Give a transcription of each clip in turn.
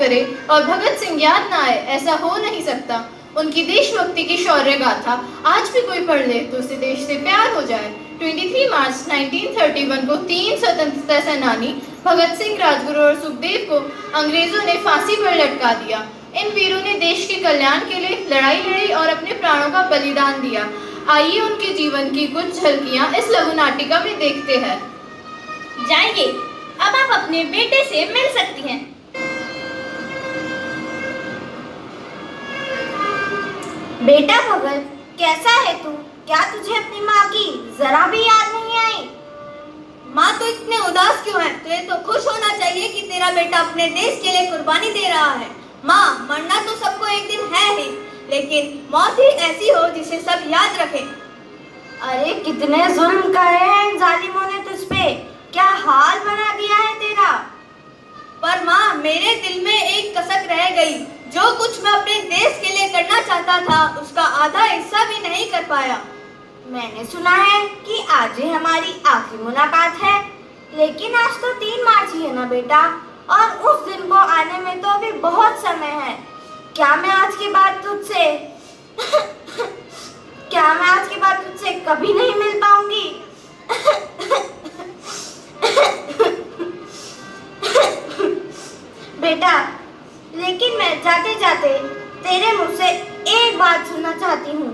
करे और भगत सिंह याद ना आए, ऐसा हो नहीं सकता। उनकी देशभक्ति की शौर्य गाथा आज भी कोई पढ़ ले तो उसे देश से प्यार हो जाए। 23 मार्च 1931 को 3 स्वतंत्रता सेनानी भगत सिंह, राजगुरु और सुखदेव को अंग्रेजों ने फांसी पर लटका दिया। इन वीरों ने देश के कल्याण के लिए लड़ाई लड़ी और अपने प्राणों का बलिदान दिया। आइए उनके जीवन की कुछ झलकियां इस लघु नाटिका में देखते हैं। जाइए, अब आप अपने बेटे से मिल सकती हैं। बेटा भगत, कैसा है तू? क्या तुझे अपनी माँ की जरा भी याद नहीं आई? माँ तो इतने उदास क्यों है? तुझे तो खुश होना चाहिए कि तेरा बेटा अपने देश के लिए कुर्बानी दे रहा है। माँ, मरना तो सबको एक दिन है ही, लेकिन मौत ही ऐसी हो जिसे सब याद रखें। अरे कितने जुल्म करे हैं इन जालिमों ने तुझ पे, क्या हाल बना दिया है तेरा। पर माँ, मेरे दिल में एक कसक रह गई। जो कुछ मैं अपने देश के लिए करना चाहता था, उसका आधा हिस्सा भी नहीं कर पाया। मैंने सुना है कि आज ही हमारी आखिरी मुलाकात है, लेकिन आज तो 3 मार्च ही है ना बेटा, और उस दिन को आने में तो अभी बहुत समय है। क्या मैं आज के बाद तुझसे कभी नहीं मिल पाऊंगी? बेटा, लेकिन मैं जाते जाते तेरे मुंह से एक बात सुनना चाहती हूँ।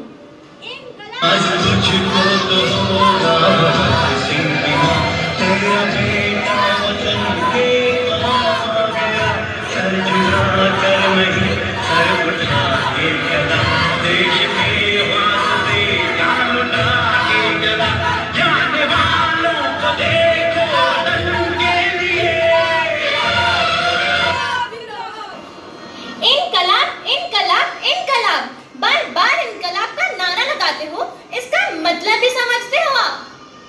मतलब भी समझते हो आप?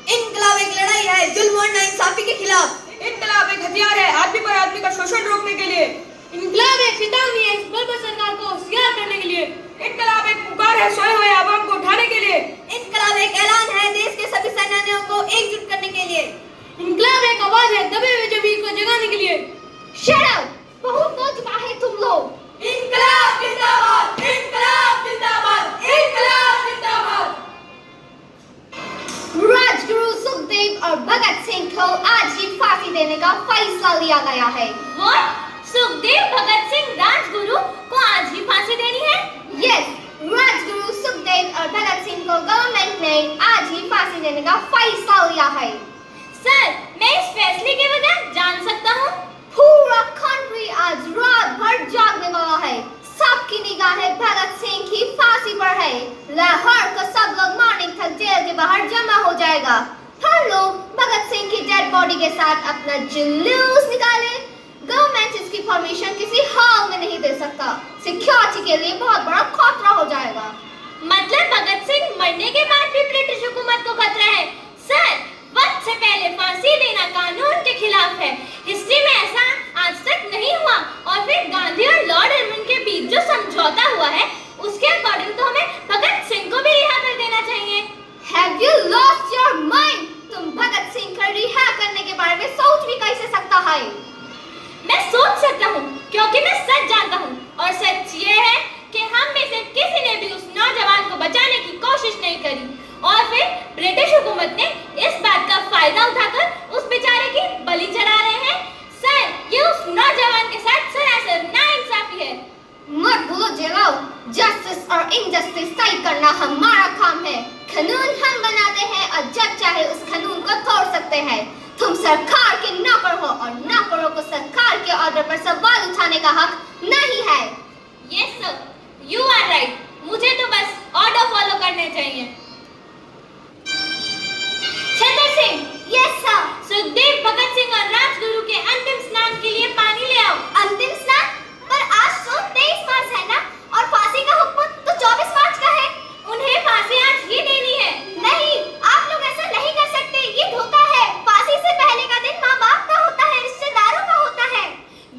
इनकलाब एक लड़ाई है जुल्म और नाइंसाफी के खिलाफ। इनकलाब एक हथियार है आदमी पर आदमी का शोषण रोकने के लिए। इनकलाब एक चेतावनी है इस बर्बर सरकार को होशियार करने के लिए। इनकलाब एक पुकार है सोए हुए आवाम को उठाने के लिए। इनकलाब एक ऐलान है देश के सभी सेनानियों को एकजुट करने के लिए। इनकलाब एक आवाज है दबे हुए जमीर को जगाने के लिए। Shut up! बहुत हो चुका है तुम लोग। इनकलाब जिंदाबाद, इनकलाब जिंदाबाद, इनकलाब जिंदाबाद। राजगुरु सुखदेव और भगत सिंह को आज ही फांसी देने का फैसला लिया गया है। What? सुखदेव, भगत सिंह, राजगुरु को आज ही फांसी देनी है? यस, राजगुरु सुखदेव और भगत सिंह को गवर्नमेंट ने आज ही फांसी देने का फैसला लिया है। सर, मैं इस फैसले की वजह जान सकता हूँ? पूरा कंट्री आज रात भर जागने वाला है। सबकी निगाहें भगत सिंह की फांसी पर है। लाहौर का सब लोग मॉर्निंग तक जेल के बाहर जमा हो जाएगा। हर लोग भगत सिंह की डेड बॉडी के साथ अपना जुलूस निकाले। गवर्नमेंट इसकी परमिशन किसी हाल में नहीं दे सकता। सिक्योरिटी के लिए बहुत बड़ा खतरा हो जाएगा। मतलब भगत सिंह मरने के बाद भी ब्रिटिश हुकूमत को खतरा है? सर, वक्त से पहले फांसी देना कानून के खिलाफ है। हिस्ट्री में ऐसा आज तक नहीं हुआ। और फिर गांधी और लॉर्ड इरविन के बीच जो समझौता हुआ है, उसके अकॉर्डिंग तो हमें भगत सिंह को भी रिहा कर देना चाहिए। Have you lost your mind? तुम भगत सिंह को रिहा करने के बारे में सोच भी कैसे सकता है? मैं सोच सकता हूँ क्योंकि मैं सच जानता हूँ, और सच ये है कि हम में से किसी ने भी उस नौजवान को बचाने की कोशिश नहीं करी, और फिर ब्रिटिश हुकूमत ने इस बात का फायदा उठाकर उस बेचारे की बलि चढ़ा रहे हैं। सर, ये उस नौजवान के साथ सरासर नाइंसाफी है। मत भूलो जेलो, जस्टिस और इनजस्टिस तय करना हमारा काम है। कानून हम बनाते हैं और जब चाहे उस कानून को तोड़ सकते हैं। तुम सरकार के नौकर हो और नौकरों को सरकार के ऑर्डर पर सवाल उठाने का हक नहीं है। Yes sir, you are right. मुझे तो बस ऑर्डर फॉलो करने चाहिए। छतर सिंह। Yes sir. सुखदेव, भगत सिंह और राजगुरु के अंतिम स्नान के लिए पानी ले आओ। अंतिम स्नान? पर आज तो 23 मार्च है ना, और फांसी का हुक्म तो 24 मार्च का है। उन्हें फांसी आज ही देनी है। नहीं, आप लोग ऐसा नहीं कर सकते, ये धोखा है। फांसी से पहले का दिन माँ बाप का होता है, रिश्तेदारों का होता है।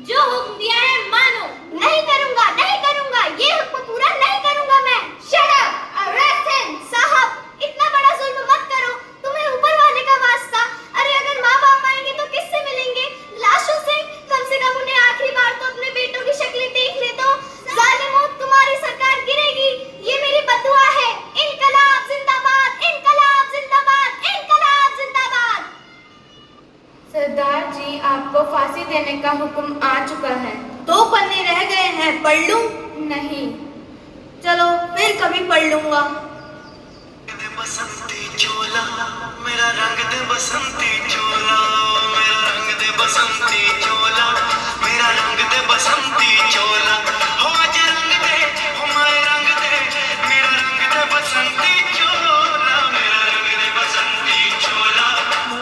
जो हुक्म दिया है मानो। नहीं करूँगा, नहीं करूँगा, ये हुक्म पूरा नहीं करूँगा मैं। Shut up! अरेस्ट हिम, साहब। फांसी देने का हुक्म आ चुका है। 2 पन्ने रह गए हैं, पढ़ लूं? नहीं। चलो फिर कभी पढ़ लूंगा। बसंती चोला मेरा रंग दे, बसंती चोला मेरा रंग दे, बसंती चोला मेरा रंग दे, बसंती चोला हो आज रंग दे, हो माए रंग दे, मेरा रंग दे बसंती चोला, मेरा रंग दे बसंती चोला,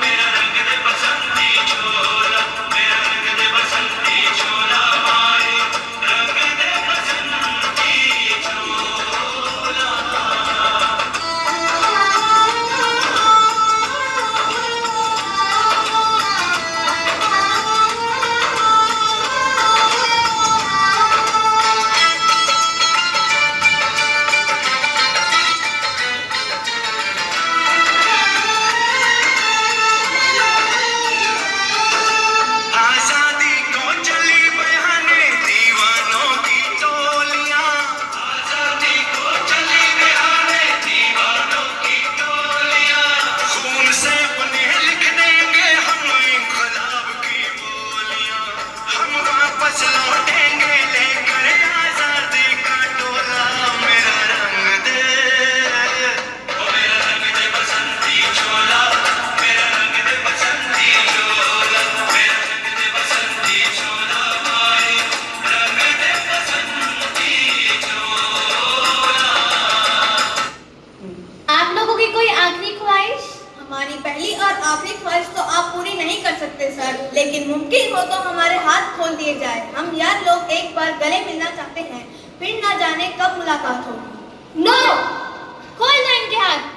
मेरा रंग दे बसंती चोला, मेरा रंग दे बसंती चोला, माए रंग दे बसंती चोला। आजादी को चली बयाने दीवानों की टोलियां, आजादी को चली बयाने दीवानों की टोलियां, खून से उन्हें लिख देंगे हम इंकलाब की बोलियां, हम वापस लौटेंगे लेकर आजादी का टोला, मेरा रंग दे, ओ मेरा रंग दे बसंती चोला, मेरा रंग दे बसंती चोला, मेरा रंग दे बसंती चोला, माए रंग दे बसंती चोला। आप लोगों की कोई आखिरी ख्वाहिश? हमारी पहली और आखिरी ख्वाहिश तो आप पूरी नहीं कर सकते सर, लेकिन मुमकिन हो तो हमारे हाथ खोल दिए जाए। हम यार लोग एक बार गले मिलना चाहते हैं, फिर ना जाने कब मुलाकात होगी। नो, खोल दो इनके हाथ।